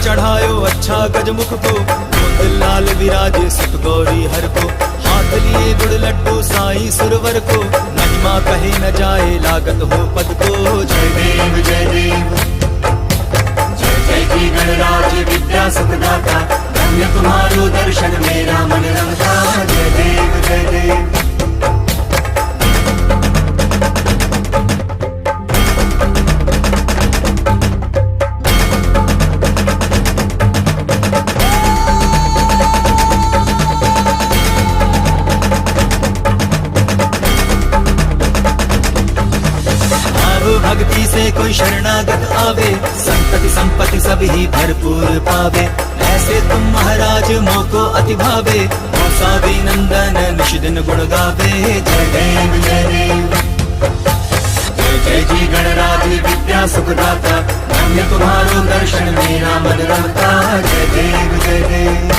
चढ़ायो अच्छा गजमुख को, लाल विराजे सुत गौरी हर को, हाथ लिए गुड़ लड्डू साईं सुरवर को, महिमा कहे न जाए लागत हो पद को। जय देव जय देव जय जय की गणराज विद्या सुखदाता, धन्य तुम्हारो दर्शन मेरा मन रंगा। जय देव जय देव भक्ति से कोई शरणागत आवे, संपत्ति संपत्ति सब ही भरपूर पावे। ऐसे तुम महाराज मोको अति भावे, मौसावी नंदन निश दिन गुण गावे। जय देव जय देव जय जय जी गणराज विद्या सुखदाता, धन्य तुम्हारो दर्शन मेरा मन रमता। जय देव जय देव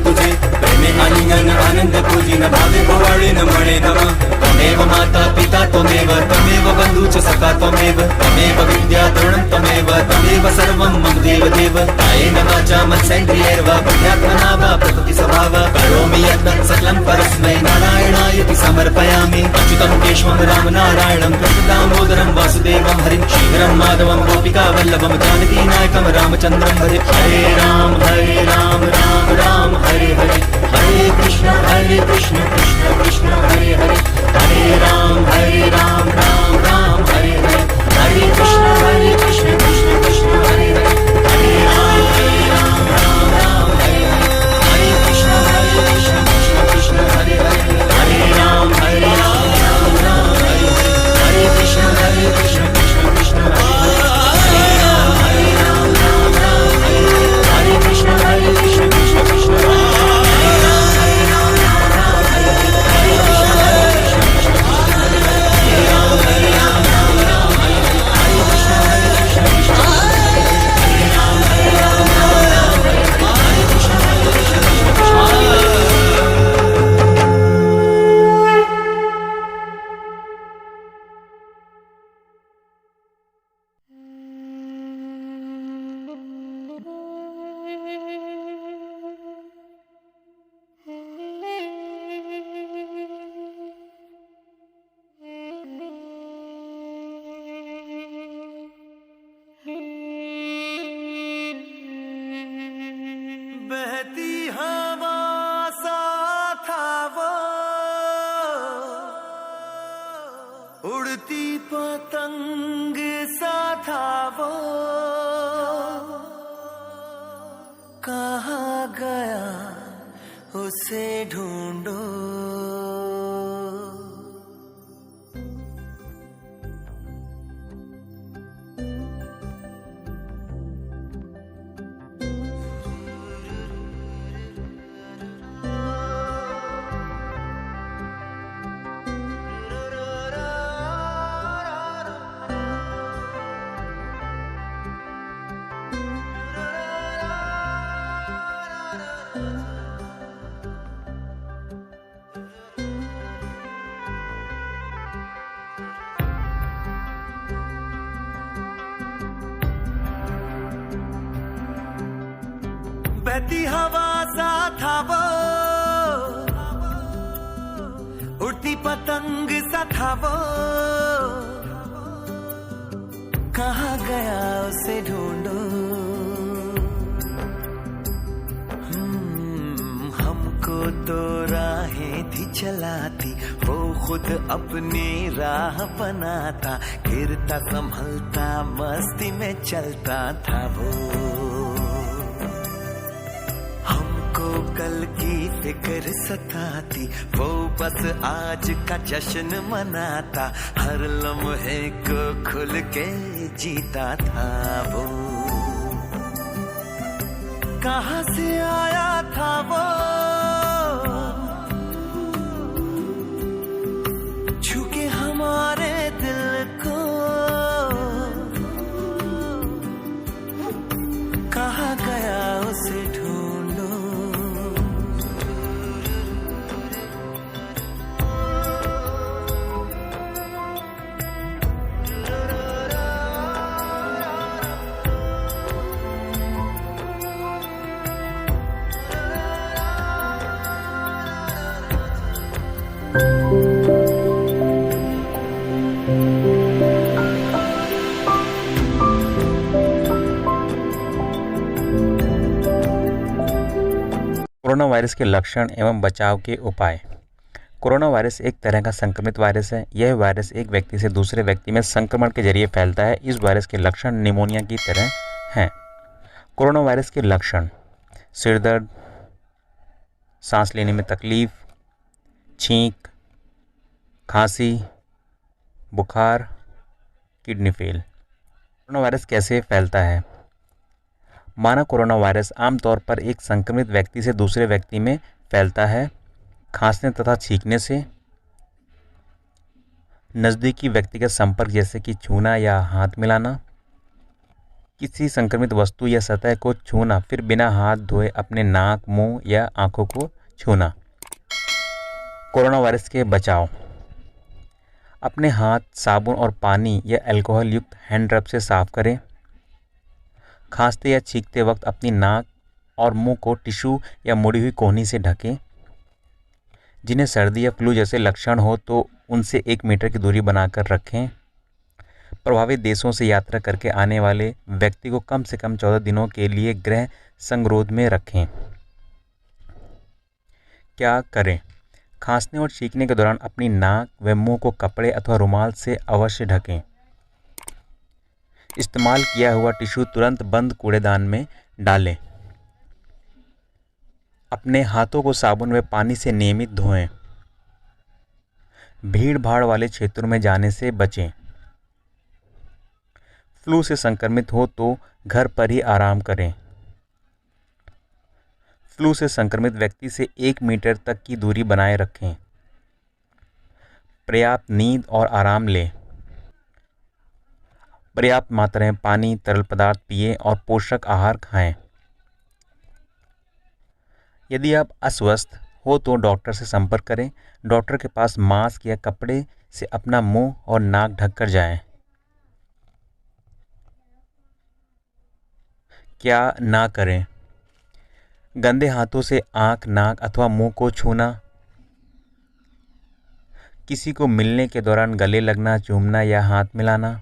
तुझे प्रेमे आलिंगन आनंद पूजी न भावे भवाड़ी न मणे नम। त्वमेव माता पिता त्वमेव, त्वमेव बंधु च सखा त्वमेव, त्वमेव विद्या द्रोणं त्वमेव, त्वमेव सर्वं मम देव देव। कायेन वाचा मनसेन्द्रियैर्वा बुद्ध्यात्मना वा प्रकृति स्वभाव, करोमि यत् सकलं परस्मै नारायणायति समर्पयामि। अच्युतं केशवं राम नारायणं कृष्ण दामोदरं वासुदेवं हरिं, श्रीधरं माधवं गोपिका वल्लभं जानकी नायकं रामचन्द्रं हरे। हरे राम राम राम हरे हरे, हरे कृष्ण कृष्ण कृष्ण हरे हरे, हरे राम राम राम हरे हरे, हरे कृष्ण कृष्ण कृष्ण हरे हरे, हरे राम राम हरे हरे, हरे कृष्ण कृष्ण कृष्ण हरे हरे, हरे राम राम हरे हरे, हरे कृष्ण कृष्ण कृष्ण हरे हरे, हरे राम राम हरे हरे, हरे कृष्ण कृष्ण कृष्ण हरे हरे। बहती हवा सा था वो, उड़ती पतंग सा था वो, कहाँ गया उसे ढूंढो। बहती हवा सा था वो, उड़ती पतंग सा था वो, कहाँ गया उसे ढूंढो। हमको तो राहें थी चलाती, वो खुद अपनी राह बनाता, गिरता संभलता मस्ती में चलता था वो। कल की फिक्र सताती, वो बस आज का जश्न मनाता, हर लम्हे को खुल के जीता था वो। कहाँ से आया था वो, छू के हमारे दिल को, कहाँ गया उसे ढूंढो। कोरोना वायरस के लक्षण एवं बचाव के उपाय। कोरोना वायरस एक तरह का संक्रमित वायरस है। यह वायरस एक व्यक्ति से दूसरे व्यक्ति में संक्रमण के जरिए फैलता है। इस वायरस के लक्षण निमोनिया की तरह हैं। कोरोना वायरस के लक्षण: सिर दर्द, सांस लेने में तकलीफ, छींक, खांसी, बुखार, किडनी फेल। कोरोना वायरस कैसे फैलता है? मानव कोरोना वायरस आमतौर पर एक संक्रमित व्यक्ति से दूसरे व्यक्ति में फैलता है। खांसने तथा छींकने से, नज़दीकी व्यक्तिगत संपर्क जैसे कि छूना या हाथ मिलाना, किसी संक्रमित वस्तु या सतह को छूना फिर बिना हाथ धोए अपने नाक, मुंह या आंखों को छूना। कोरोना वायरस के बचाव: अपने हाथ साबुन और पानी या अल्कोहल युक्त हैंड रब से साफ करें। खांसते या छींकते वक्त अपनी नाक और मुंह को टिश्यू या मुड़ी हुई कोहनी से ढकें। जिन्हें सर्दी या फ्लू जैसे लक्षण हो तो उनसे 1 मीटर की दूरी बनाकर रखें। प्रभावित देशों से यात्रा करके आने वाले व्यक्ति को कम से कम 14 दिनों के लिए गृह संगरोध में रखें। क्या करें? खांसने और छींकने के दौरान अपनी नाक व मुंह को कपड़े अथवा रुमाल से अवश्य ढकें। इस्तेमाल किया हुआ टिश्यू तुरंत बंद कूड़ेदान में डालें। अपने हाथों को साबुन व पानी से नियमित धोएं। भीड़ भाड़ वाले क्षेत्रों में जाने से बचें। फ्लू से संक्रमित हो तो घर पर ही आराम करें। फ्लू से संक्रमित व्यक्ति से 1 मीटर तक की दूरी बनाए रखें। पर्याप्त नींद और आराम लें। पर्याप्त मात्रा में पानी, तरल पदार्थ पिएं और पोषक आहार खाएं। यदि आप अस्वस्थ हो तो डॉक्टर से संपर्क करें। डॉक्टर के पास मास्क या कपड़े से अपना मुंह और नाक ढककर जाएं। क्या ना करें? गंदे हाथों से आंख, नाक अथवा मुंह को छूना। किसी को मिलने के दौरान गले लगना, चूमना या हाथ मिलाना।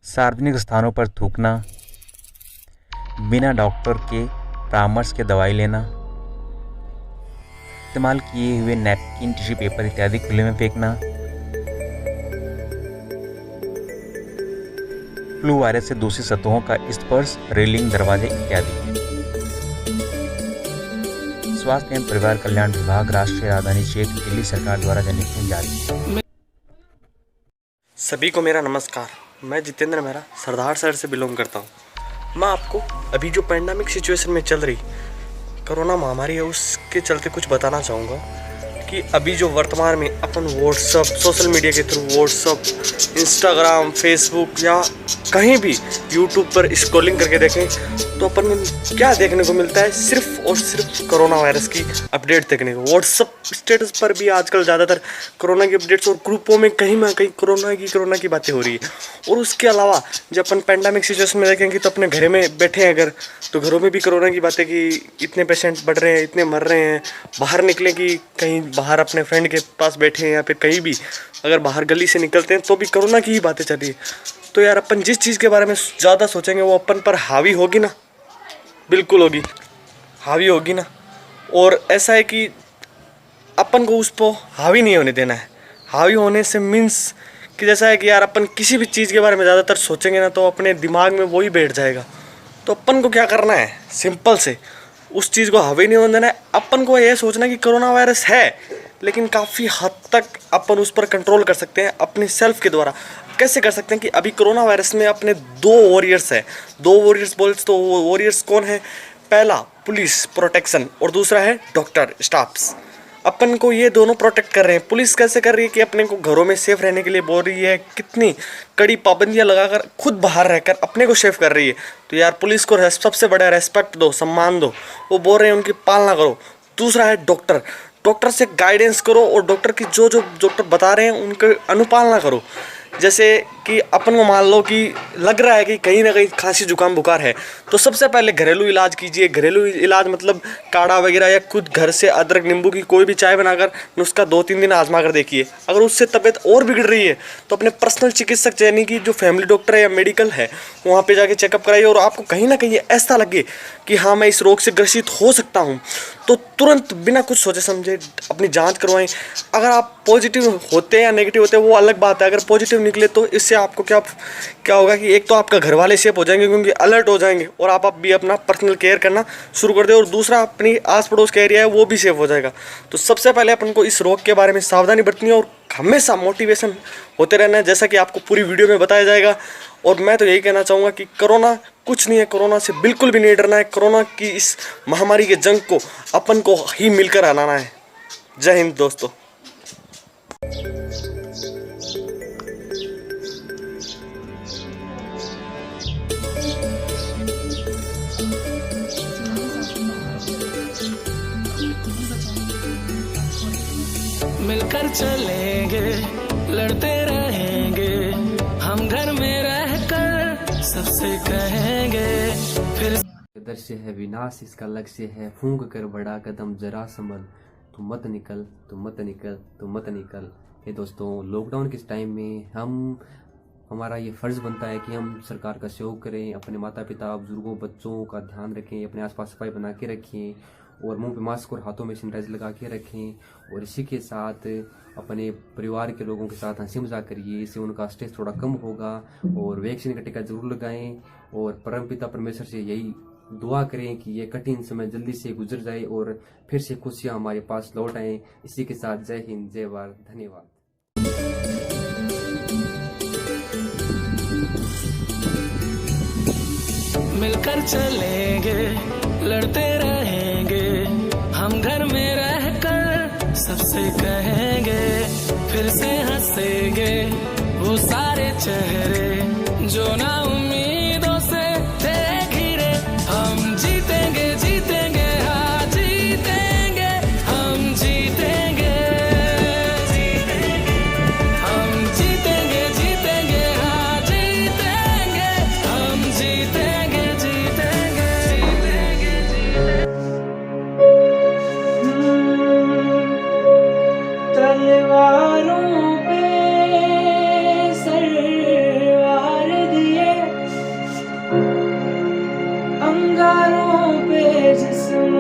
सार्वजनिक स्थानों पर थूकना। बिना डॉक्टर के परामर्श के दवाई लेना। इस्तेमाल किए हुए नैपकिन, टिश्यू पेपर इत्यादि खुले में फेंकना। फ्लू वायरस से दूसरी सतहों का स्पर्श, रेलिंग, दरवाजे इत्यादि। स्वास्थ्य एवं परिवार कल्याण विभाग, राष्ट्रीय राजधानी क्षेत्र, दिल्ली सरकार द्वारा जनहित में जारी। सभी को मेरा नमस्कार। मैं जितेंद्र मेहरा सरदार शहर से बिलोंग करता हूँ। मैं आपको अभी जो पैंडेमिक सिचुएशन में चल रही कोरोना महामारी है उसके चलते कुछ बताना चाहूँगा कि अभी जो वर्तमान में अपन व्हाट्सअप, सोशल मीडिया के थ्रू व्हाट्सअप, इंस्टाग्राम, फेसबुक या कहीं भी यूट्यूब पर स्क्रॉलिंग करके देखें तो अपन को क्या देखने को मिलता है? सिर्फ और सिर्फ कोरोना वायरस की अपडेट देखने को। व्हाट्सअप स्टेटस पर भी आजकल ज़्यादातर कोरोना की अपडेट्स और ग्रुपों में कहीं ना कहीं कोरोना की बातें हो रही है। और उसके अलावा जब अपन पैंडेमिक सिचुएशन में देखेंगे तो अपने घर में बैठे हैं अगर, तो घरों में भी कोरोना की बातें कि इतने पेशेंट बढ़ रहे हैं, इतने मर रहे हैं। बाहर निकलें कि कहीं बाहर अपने फ्रेंड के पास बैठे हैं या फिर कहीं भी अगर बाहर गली से निकलते हैं तो भी कोरोना की ही बातें चल रही है। तो यार अपन जिस चीज़ के बारे में ज़्यादा सोचेंगे वो अपन पर हावी होगी ना, बिल्कुल होगी, हावी होगी ना। और ऐसा है कि अपन को उस पर हावी नहीं होने देना है। हावी होने से मीन्स कि जैसा है कि यार अपन किसी भी चीज़ के बारे में ज़्यादातर सोचेंगे ना तो अपने दिमाग में वही बैठ जाएगा। तो अपन को क्या करना है? सिंपल से उस चीज़ को हावी नहीं होने देना है। अपन को ये सोचना कि कोरोना वायरस है, लेकिन काफ़ी हद तक अपन उस पर कंट्रोल कर सकते हैं अपने सेल्फ के द्वारा। कैसे कर सकते हैं कि अभी कोरोना वायरस में अपने 2 वॉरियर्स हैं। 2 वॉरियर्स बोल तो वो वॉरियर्स कौन है? पहला पुलिस प्रोटेक्शन और दूसरा है डॉक्टर स्टाफ्स। अपन को ये दोनों प्रोटेक्ट कर रहे हैं। पुलिस कैसे कर रही है कि अपने को घरों में सेफ रहने के लिए बोल रही है, कितनी कड़ी पाबंदियां लगाकर खुद बाहर रहकर अपने को सेफ कर रही है। तो यार पुलिस को सबसे बड़ा रेस्पेक्ट दो, सम्मान दो। वो बोल रहे हैं उनकी पालना करो। दूसरा है डॉक्टर से गाइडेंस करो और डॉक्टर की जो डॉक्टर बता रहे हैं उनकी अनुपालना करो। जैसे कि अपन को मान लो कि लग रहा है कि कहीं ना कहीं खांसी जुकाम बुखार है, तो सबसे पहले घरेलू इलाज कीजिए। घरेलू इलाज मतलब काढ़ा वगैरह या खुद घर से अदरक नींबू की कोई भी चाय बनाकर नुस्खा 2-3 दिन आजमा कर देखिए। अगर उससे तबीयत और बिगड़ रही है तो अपने पर्सनल चिकित्सक यानी कि जो फैमिली डॉक्टर है या मेडिकल है वहाँ पे जाके चेकअप कराइए। और आपको कहीं ना कहीं ऐसा लगे कि हाँ मैं इस रोग से ग्रसित हो सकता हूँ, तो तुरंत बिना कुछ सोचे समझे अपनी जांच करवाएं। अगर आप पॉजिटिव होते हैं या नेगेटिव होते हैं वो अलग बात है। अगर पॉजिटिव निकले तो इससे आपको क्या होगा कि एक तो आपका घर वाले सेफ हो जाएंगे क्योंकि अलर्ट हो जाएंगे और आप भी अपना पर्सनल केयर करना शुरू कर दे, और दूसरा अपनी आस पड़ोस का एरिया है वो भी सेफ हो जाएगा। तो सबसे पहले अपन को इस रोग के बारे में सावधानी बरतनी है और हमेशा मोटिवेशन होते रहना है, जैसा कि आपको पूरी वीडियो में बताया जाएगा। और मैं तो यही कहना चाहूँगा कि कोरोना कुछ नहीं है, कोरोना से बिल्कुल भी नहीं डरना है। कोरोना की इस महामारी के जंग को अपन को ही मिलकर हराना है। जय हिंद दोस्तों। मिलकर चलेंगे, लड़ते रहेंगे, हम घर में रहकर सबसे कहेंगे फिर। दृश्य है विनाश इसका लक्ष्य है, फूंक कर बड़ा कदम जरा संभल, तू मत निकल, तू मत निकल, तू मत निकल। ये दोस्तों लॉकडाउन के इस टाइम में हमारा ये फ़र्ज़ बनता है कि हम सरकार का सहयोग करें, अपने माता पिता बुजुर्गों बच्चों का ध्यान रखें, अपने आसपास सफाई बना के रखें और मुंह पे मास्क और हाथों में सैनिटाइजर लगा के रखें। और इसी के साथ अपने परिवार के लोगों के साथ हंसी मजाक करिए, इससे उनका स्ट्रेस थोड़ा कम होगा। और वैक्सीन का टीका जरूर लगाएं और परमपिता परमेश्वर से यही दुआ करें कि ये कठिन समय जल्दी से गुजर जाए और फिर से खुशियाँ हमारे पास लौट आएं। इसी के साथ जय हिंद, जय भारत, धन्यवाद। मिलकर चलेंगे, लड़ते रहेंगे, हम घर में रहकर सबसे कहेंगे फिर से हंसेंगे वो सारे चेहरे जो ना उम्मीदों से थे घिरे। हम जीतेंगे जीतेंगे हाँ जीतेंगे, हम जीतेंगे, हम जीतेंगे जीतेंगे हाँ जीतेंगे, हम जीतेंगे जीतेंगे जीतेंगे। तलवारों पे सरवार दिए, अंगारों पे जिस्म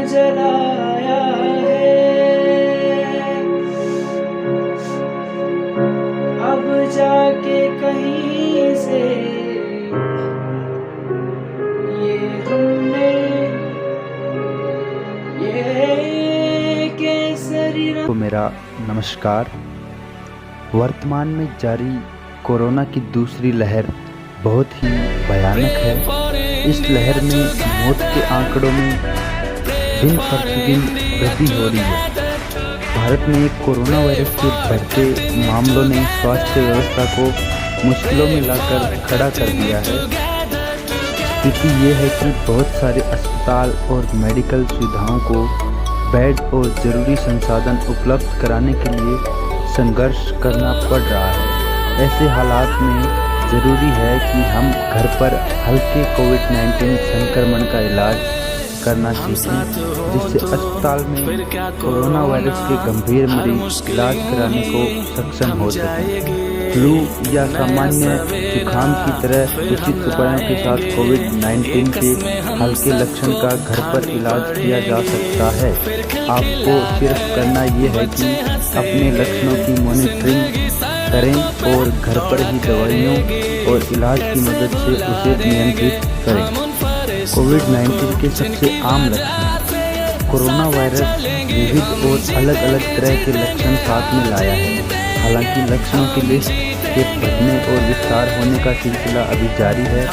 जलाया है। अब जाके कहीं से ये हमने ये केसरी को मेरा नमस्कार। वर्तमान में जारी कोरोना की दूसरी लहर बहुत ही भयानक है। इस लहर में मौत के आंकड़ों में दिन प्रतिदिन वृद्धि हो रही है। भारत में कोरोना वायरस के बढ़ते मामलों ने स्वास्थ्य व्यवस्था को मुश्किलों में लाकर खड़ा कर दिया है। स्थिति ये है कि बहुत सारे अस्पताल और मेडिकल सुविधाओं को बेड और ज़रूरी संसाधन उपलब्ध कराने के लिए संघर्ष करना पड़ रहा है। ऐसे हालात में ज़रूरी है कि हम घर पर हल्के कोविड-19 संक्रमण का इलाज करना सीखें, जिससे अस्पताल में कोरोना वायरस के गंभीर मरीज इलाज कराने को सक्षम हो सकें। फ्लू या सामान्य जुकाम की तरह उचित उपायों के साथ कोविड-19 के हल्के लक्षण का घर पर इलाज किया जा सकता है। आपको सिर्फ करना ये है कि अपने लक्षणों की मॉनिटरिंग करें और घर पर ही दवाइयों और इलाज की मदद से उसे नियंत्रित करें। कोविड-19 के सबसे आम लक्षण। कोरोना वायरस विविध और अलग अलग तरह के लक्षण साथ में लाया है। हालांकि लक्षणों की लिस्ट के बढ़ने और विस्तार होने का सिलसिला अभी जारी है,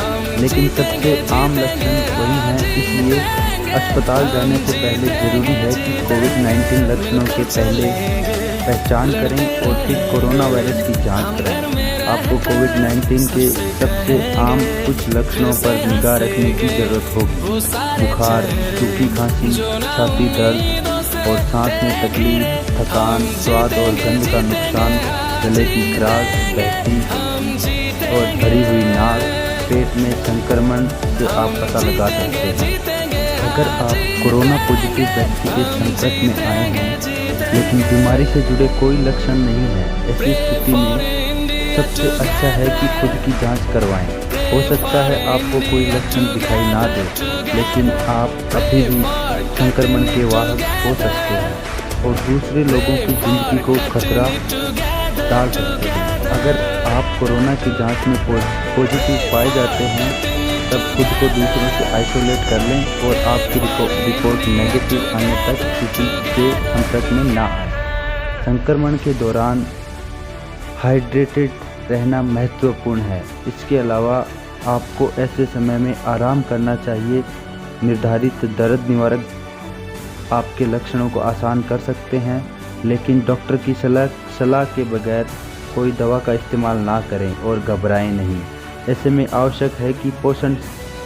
लेकिन सबसे आम लक्षण वही हैं। इसलिए अस्पताल जाने से पहले ज़रूरी है कि कोविड-19 लक्षणों के पहले पहचान करें और फिर कोरोना वायरस की जांच करें। आपको कोविड-19 के सबसे आम कुछ लक्षणों पर निगाह रखने की ज़रूरत होगी। बुखार, सूखी खांसी, छाती दर्द और सांस में तकलीफ, थकान, स्वाद और गंध का नुकसान, गले की खराश, बहती और भरी हुई नाक, पेट में संक्रमण से आप पता लगा सकते हैं। अगर आप कोरोना पॉजिटिव व्यक्ति के संपर्क में आए हैं लेकिन बीमारी से जुड़े कोई लक्षण नहीं है, ऐसी स्थिति में सबसे अच्छा है कि खुद की जांच करवाएं। हो सकता है आपको कोई लक्षण दिखाई ना दे, लेकिन आप अभी भी संक्रमण के वाहक हो सकते हैं और दूसरे लोगों की जिंदगी को खतरा डाल सकते हैं। अगर आप कोरोना की जांच में पॉजिटिव पाए जाते हैं तब खुद को दूसरों से आइसोलेट कर लें और आपकी रिपोर्ट नेगेटिव आने तक किसी के संपर्क में ना आए। संक्रमण के दौरान हाइड्रेटेड रहना महत्वपूर्ण है। इसके अलावा आपको ऐसे समय में आराम करना चाहिए। निर्धारित दर्द निवारक आपके लक्षणों को आसान कर सकते हैं, लेकिन डॉक्टर की सलाह के बगैर कोई दवा का इस्तेमाल ना करें और घबराएं नहीं। ऐसे में आवश्यक है कि पोषण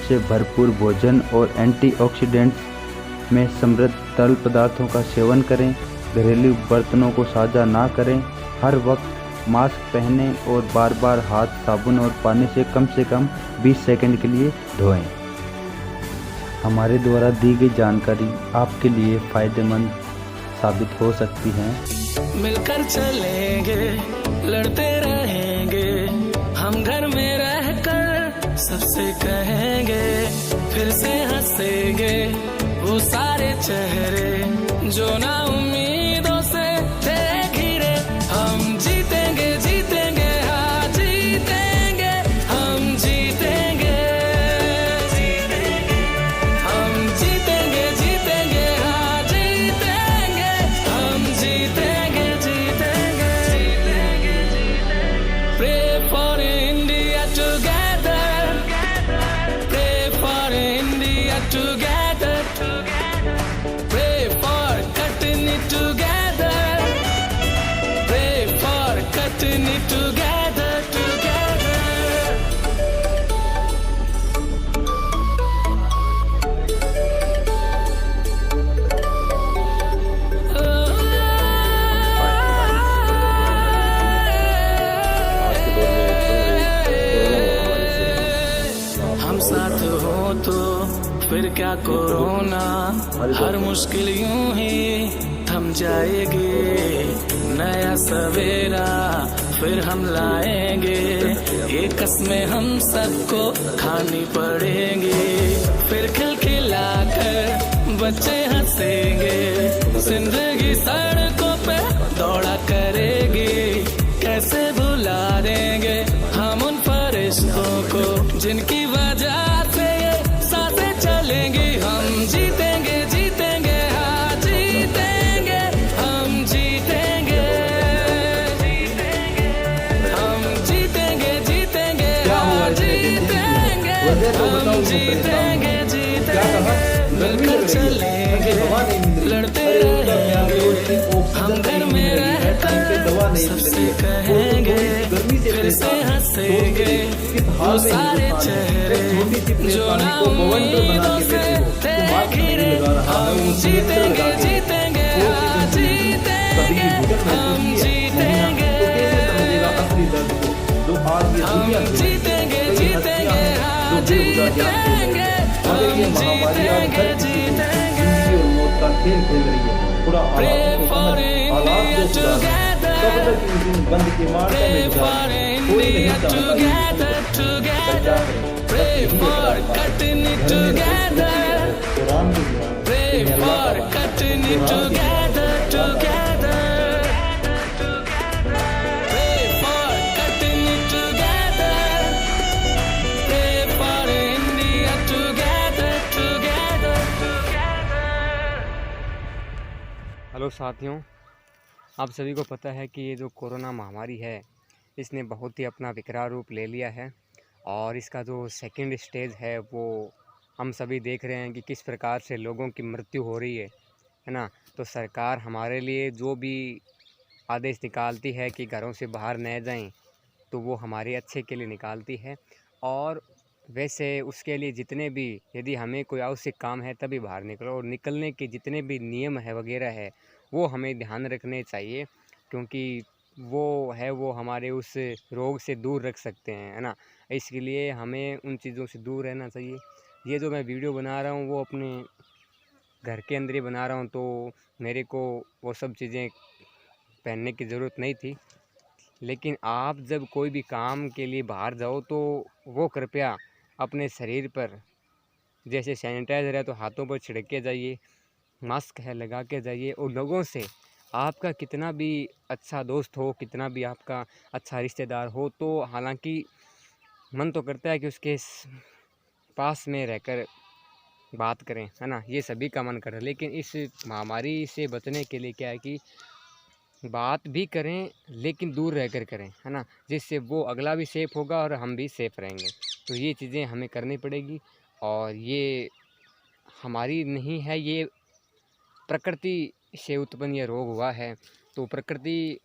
से भरपूर भोजन और एंटीऑक्सीडेंट्स में समृद्ध तरल पदार्थों का सेवन करें। घरेलू बर्तनों को साझा ना करें। हर वक्त मास्क पहनें और बार बार हाथ साबुन और पानी से कम 20 सेकंड के लिए धोएं। हमारे द्वारा दी गई जानकारी आपके लिए फ़ायदेमंद साबित हो सकती है। मिलकर चलेंगे, लड़ते रहेंगे, हम घर में रहकर सबसे कहेंगे, फिर से हंसेंगे वो सारे चेहरे जो ना उम्मीदों से थे घिरे। हम जीतेंगे जीतेंगे हाँ जीतेंगे, हम जीतेंगे, हम जीतेंगे जीतेंगे हाँ जीतेंगे, हम जीतेंगे जीतेंगे। Pray for India together, pray for India together, pray for cutting it together, pray for cutting it together, together. हम साथ हो तो फिर क्या कोरोना, हर मुश्किल यूं ही थम जाएगी। नया सवेरा फिर हम लाएंगे, ये कस्में हम सबको खानी पड़ेंगी। फिर खिलखिलाकर बच्चे हंसेंगे, जिंदगी सड़कों पे दौड़ा करेगी। कैसे भुला देंगे हम उन फरिश्तों को जिनकी वजह से ये सांसें चलेंगी। हम जीतेंगे जीतेंगे हाँ जीतेंगे, हम जीतेंगे, हम जीतेंगे जीतेंगे हाँ जीतेंगे, हम जीतेंगे जीतेंगे। मिलकर चलेंगे, लड़ते रहेंगे, हम घर में रहकर सबसे कहेंगे, फिर से हंसेंगे वो सारे चेहरे जो ना उम्मीदों से थे घिरे। हम जीतेंगे जीतेंगे हाँ जीतेंगे, हम जीतेंगे, हम जीतेंगे जीतेंगे हाँ जीतेंगे, हम जीतेंगे जीतेंगे। Pray for India together, pray for India together, together, pray for cutting it together, pray for cutting it together, together, pray for cutting it together, pray for India together, hello साथियों, आप सभी को पता है कि ये जो कोरोना महामारी है इसने बहुत ही अपना विकराल रूप ले लिया है और इसका जो सेकंड स्टेज है वो हम सभी देख रहे हैं कि किस प्रकार से लोगों की मृत्यु हो रही है ना। तो सरकार हमारे लिए जो भी आदेश निकालती है कि घरों से बाहर न जाएं, तो वो हमारे अच्छे के लिए निकालती है। और वैसे उसके लिए जितने भी, यदि हमें कोई आवश्यक काम है तभी बाहर निकलो, और निकलने के जितने भी नियम है वगैरह है वो हमें ध्यान रखने चाहिए, क्योंकि वो हमारे उस रोग से दूर रख सकते हैं, है ना। इसके लिए हमें उन चीज़ों से दूर रहना चाहिए। ये जो मैं वीडियो बना रहा हूँ वो अपने घर के अंदर ही बना रहा हूँ, तो मेरे को वो सब चीज़ें पहनने की ज़रूरत नहीं थी। लेकिन आप जब कोई भी काम के लिए बाहर जाओ तो वो कृपया अपने शरीर पर, जैसे सैनिटाइज़र है तो हाथों पर छिड़क के जाइए, मास्क है लगा के जाइए। और लोगों से, आपका कितना भी अच्छा दोस्त हो, कितना भी आपका अच्छा रिश्तेदार हो, तो हालांकि मन तो करता है कि उसके पास में रहकर बात करें, है ना, ये सभी का मन कर रहा है। लेकिन इस महामारी से बचने के लिए क्या है कि बात भी करें लेकिन दूर रहकर करें, है ना, जिससे वो अगला भी सेफ़ होगा और हम भी सेफ़ रहेंगे। तो ये चीज़ें हमें करनी पड़ेगी, और ये हमारी नहीं है, ये प्रकृति से उत्पन्न ये रोग हुआ है। तो प्रकृति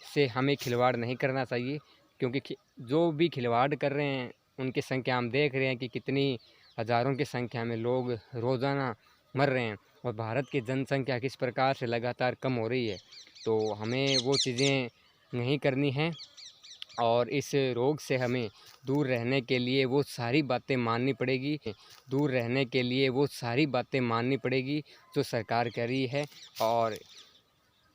से हमें खिलवाड़ नहीं करना चाहिए, क्योंकि जो भी खिलवाड़ कर रहे हैं उनकी संख्या हम देख रहे हैं कि कितनी हज़ारों की संख्या में लोग रोज़ाना मर रहे हैं, और भारत की जनसंख्या किस प्रकार से लगातार कम हो रही है। तो हमें वो चीज़ें नहीं करनी हैं, और इस रोग से हमें दूर रहने के लिए वो सारी बातें माननी पड़ेगी, दूर रहने के लिए वो सारी बातें माननी पड़ेगी जो सरकार कह रही है। और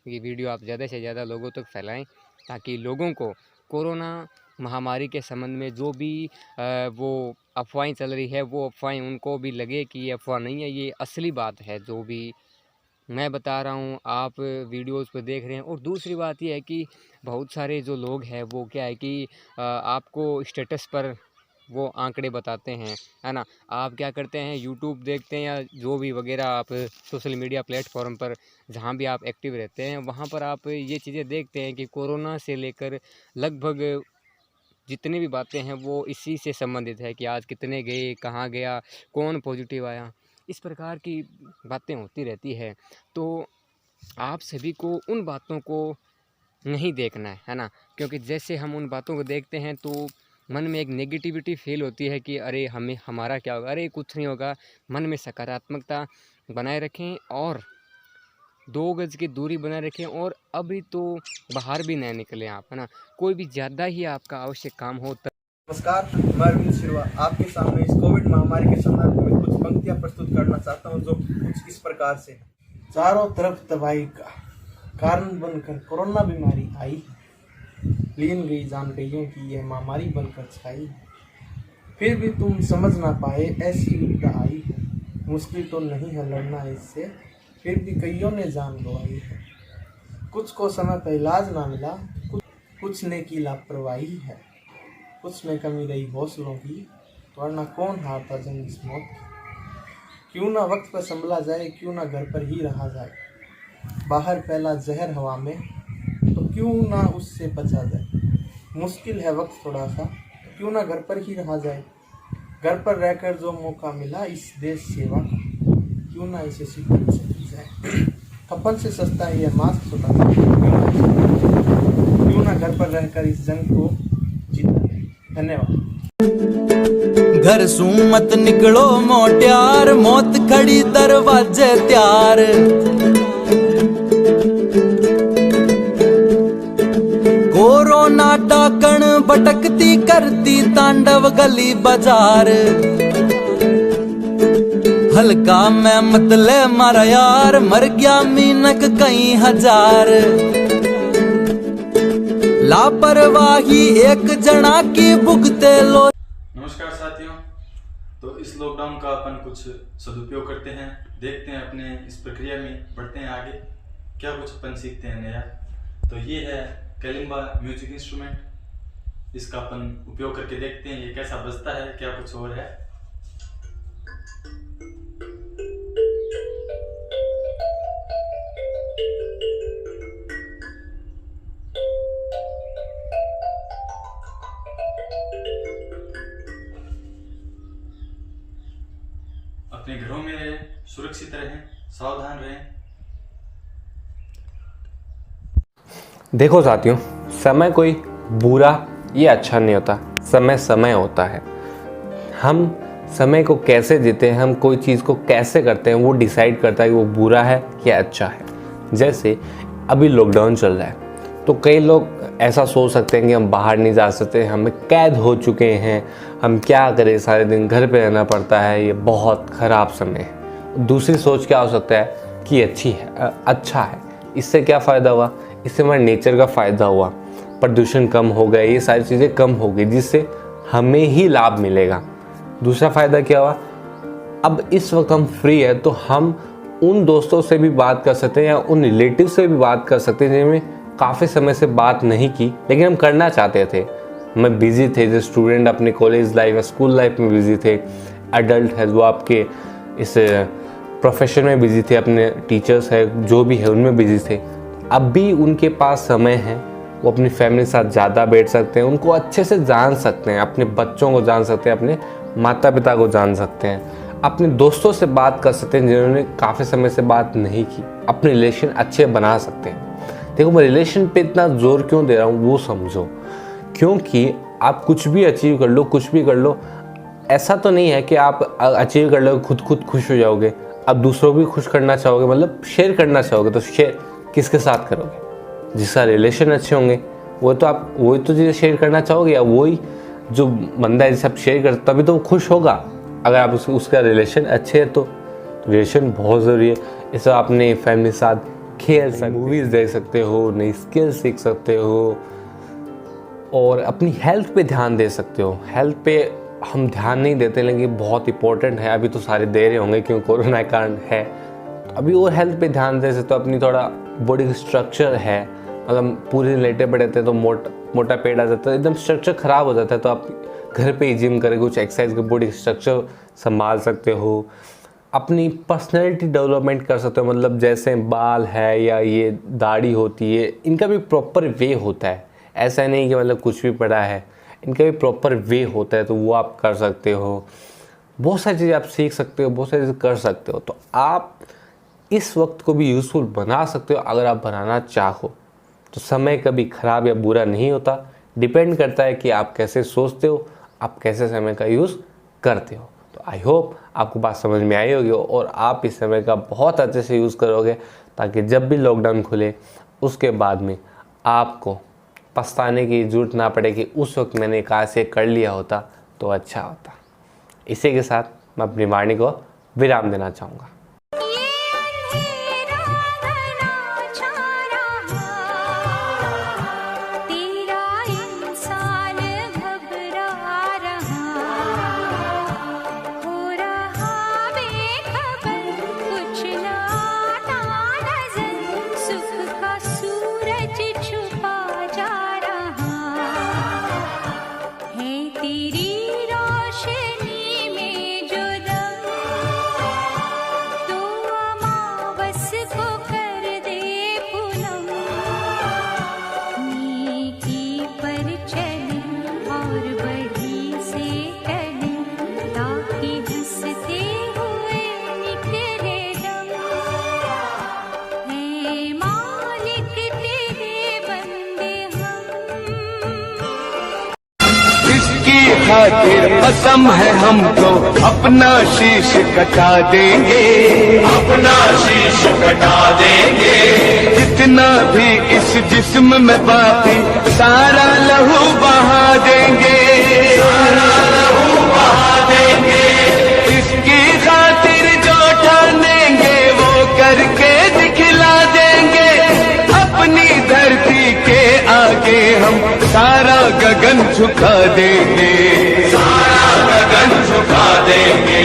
ये वीडियो आप ज़्यादा से ज़्यादा लोगों तक फैलाएं, ताकि लोगों को कोरोना महामारी के संबंध में जो भी वो अफवाहें चल रही है, वो अफवाहें उनको भी लगे कि ये अफवाह नहीं है, ये असली बात है जो भी मैं बता रहा हूँ, आप वीडियोस पे देख रहे हैं। और दूसरी बात ये है कि बहुत सारे जो लोग हैं वो क्या है कि आपको स्टेटस पर वो आंकड़े बताते हैं, है ना। आप क्या करते हैं, यूट्यूब देखते हैं या जो भी वगैरह आप सोशल मीडिया प्लेटफॉर्म पर जहाँ भी आप एक्टिव रहते हैं, वहाँ पर आप ये चीज़ें देखते हैं कि कोरोना से लेकर लगभग जितनी भी बातें हैं वो इसी से संबंधित है कि आज कितने गए, कहाँ गया, कौन पॉजिटिव आया, इस प्रकार की बातें होती रहती है। तो आप सभी को उन बातों को नहीं देखना है ना, क्योंकि जैसे हम उन बातों को देखते हैं तो मन में एक नेगेटिविटी फील होती है कि अरे हमारा क्या होगा, अरे कुछ नहीं होगा। मन में सकारात्मकता बनाए रखें और 2 गज की दूरी बनाए रखें, और अभी तो बाहर भी नहीं निकलें आप, है ना। कोई भी ज़्यादा ही आपका आवश्यक काम हो तब। नमस्कार, मैं अरविंद शिरवा आपके सामने इस कोविड महामारी के संदर्भ में कुछ पंक्तियां प्रस्तुत करना चाहता हूं, जो कुछ इस प्रकार से। चारों तरफ तबाही का कारण बनकर कोरोना बीमारी आई, लीन गई जान कईयों की यह महामारी बनकर छाई, फिर भी तुम समझ ना पाए ऐसी विपदा आई है। मुश्किल तो नहीं है लड़ना इससे, फिर भी कईयों ने जान गंवाई है। कुछ को समय पर इलाज ना मिला, कुछ ने की लापरवाही है, कुछ में कमी रही हौसलों की, वरना कौन हारता जंग इस मौत की। क्यों ना वक्त पर संभला जाए, क्यों ना घर पर ही रहा जाए, बाहर फैला जहर हवा में, तो क्यों ना उससे बचा जाए। मुश्किल है वक्त थोड़ा सा, क्यों ना घर पर ही रहा जाए, घर पर रहकर जो मौका मिला इस देश सेवा का, क्यों ना इसे स्वीकार से की जाए। कफन से सस्ता है यह मास्क छोटा सा, क्यों ना घर पर रहकर इस जंग को जीता है। धन्यवाद। घर सू मत निकलो मोट्यार, मौत खड़ी दरवाजे त्यार। कोरोना डाकण भटकती करती तांडव गली बाजार। हल्का में मतले मारा यार, मर गया मीनक कई हजार। लापरवाही एक जना की भुगते लो। नमस्कार साथियों, तो इस लॉकडाउन का अपन कुछ सदुपयोग करते हैं, देखते हैं अपने इस प्रक्रिया में बढ़ते हैं आगे, क्या कुछ अपन सीखते हैं नया। तो ये है कैलिम्बा म्यूजिक इंस्ट्रूमेंट, इसका अपन उपयोग करके देखते हैं ये कैसा बजता है, क्या कुछ और है। सुरक्षित रहें, सावधान रहें। देखो साथियों, समय कोई बुरा या अच्छा नहीं होता, समय समय होता है। हम समय को कैसे जीते हैं, हम कोई चीज़ को कैसे करते हैं, वो डिसाइड करता है कि वो बुरा है या अच्छा है। जैसे अभी लॉकडाउन चल रहा है तो कई लोग ऐसा सोच सकते हैं कि हम बाहर नहीं जा सकते, हमें कैद हो चुके हैं, हम क्या करें, सारे दिन घर पे रहना पड़ता है, ये बहुत ख़राब समय है। दूसरी सोच क्या हो सकता है कि अच्छा है, इससे क्या फ़ायदा हुआ, इससे हमारे नेचर का फ़ायदा हुआ, प्रदूषण कम हो गया, ये सारी चीज़ें कम हो गई जिससे हमें ही लाभ मिलेगा। दूसरा फ़ायदा क्या हुआ, अब इस वक्त हम फ्री है तो हम उन दोस्तों से भी बात कर सकते हैं या उन रिलेटिव से भी बात कर सकते हैं जिनमें काफ़ी समय से बात नहीं की लेकिन हम करना चाहते थे। मैं बिज़ी थे, जो स्टूडेंट अपने कॉलेज लाइफ या स्कूल लाइफ में बिज़ी थे, एडल्ट है वो आपके इस प्रोफेशन में बिज़ी थे, अपने टीचर्स है जो भी है उनमें बिज़ी थे। अब भी उनके पास समय है, वो अपनी फैमिली के साथ ज़्यादा बैठ सकते हैं, उनको अच्छे से जान सकते हैं, अपने बच्चों को जान सकते हैं, अपने माता पिता को जान सकते हैं, अपने दोस्तों से बात कर सकते हैं जिन्होंने काफ़ी समय से बात नहीं की, अपने रिलेशन अच्छे बना सकते हैं। देखो, मैं रिलेशन पे इतना जोर क्यों दे रहा हूँ वो समझो, क्योंकि आप कुछ भी अचीव कर लो, कुछ भी कर लो, ऐसा तो नहीं है कि आप अचीव कर लो खुद खुश हो जाओगे। आप दूसरों को भी खुश करना चाहोगे, मतलब शेयर करना चाहोगे, तो शेयर किसके साथ करोगे? जिसका रिलेशन अच्छे होंगे वो तो चीज़ें शेयर करना चाहोगे, या वही जो बंदा है जिसे आप शेयर करते तभी तो वो खुश होगा। अगर आप उसका रिलेशन अच्छे है तो रिलेशन बहुत ज़रूरी है। इसे आपने फैमिली के साथ खेल सकते, मूवीज़ देख सकते हो, नई स्किल सीख सकते हो और अपनी हेल्थ पे ध्यान दे सकते हो। हेल्थ पे हम ध्यान नहीं देते लेकिन बहुत इंपॉर्टेंट है। अभी तो सारे दे रहे होंगे क्योंकि कोरोना के कारण है, अभी और हेल्थ पे ध्यान दे सकते हो। अपनी थोड़ा बॉडी का स्ट्रक्चर है, मतलब पूरे लेटे पड़े थे तो मोटा पेट आ जाता है, एकदम स्ट्रक्चर ख़राब हो जाता है, तो आप घर पे ही जिम करके कुछ एक्सरसाइज के बॉडी स्ट्रक्चर संभाल सकते हो। अपनी पर्सनैलिटी डेवलपमेंट कर सकते हो, मतलब जैसे बाल है या ये दाढ़ी होती है, इनका भी प्रॉपर वे होता है। ऐसा नहीं कि मतलब कुछ भी पड़ा है, इनका भी प्रॉपर वे होता है, तो वो आप कर सकते हो। बहुत सारी चीज़ें आप सीख सकते हो, बहुत सारी चीज़ें कर सकते हो। तो आप इस वक्त को भी यूज़फुल बना सकते हो अगर आप बनाना चाहो। तो समय कभी ख़राब या बुरा नहीं होता, डिपेंड करता है कि आप कैसे सोचते हो, आप कैसे समय का यूज़ करते हो। तो आई होप आपको बात समझ में आई होगी और आप इस समय का बहुत अच्छे से यूज़ करोगे, ताकि जब भी लॉकडाउन खुले उसके बाद में आपको पछताने की ज़रूरत ना पड़े कि उस वक्त मैंने कहा से कर लिया होता तो अच्छा होता। इसी के साथ मैं अपनी वाणी को विराम देना चाहूँगा। खातिर कसम है हमको अपना शीश कटा देंगे, अपना शीश कटा देंगे। जितना भी इस जिस्म में बाकी सारा लहू बहा देंगे, सारा लहू बहा देंगे। इसकी खातिर जो ठानेंगे वो करके दिखला देंगे। अपनी धरती के आगे हम सारा गगन झुका देंगे, सारा गगन झुका देंगे।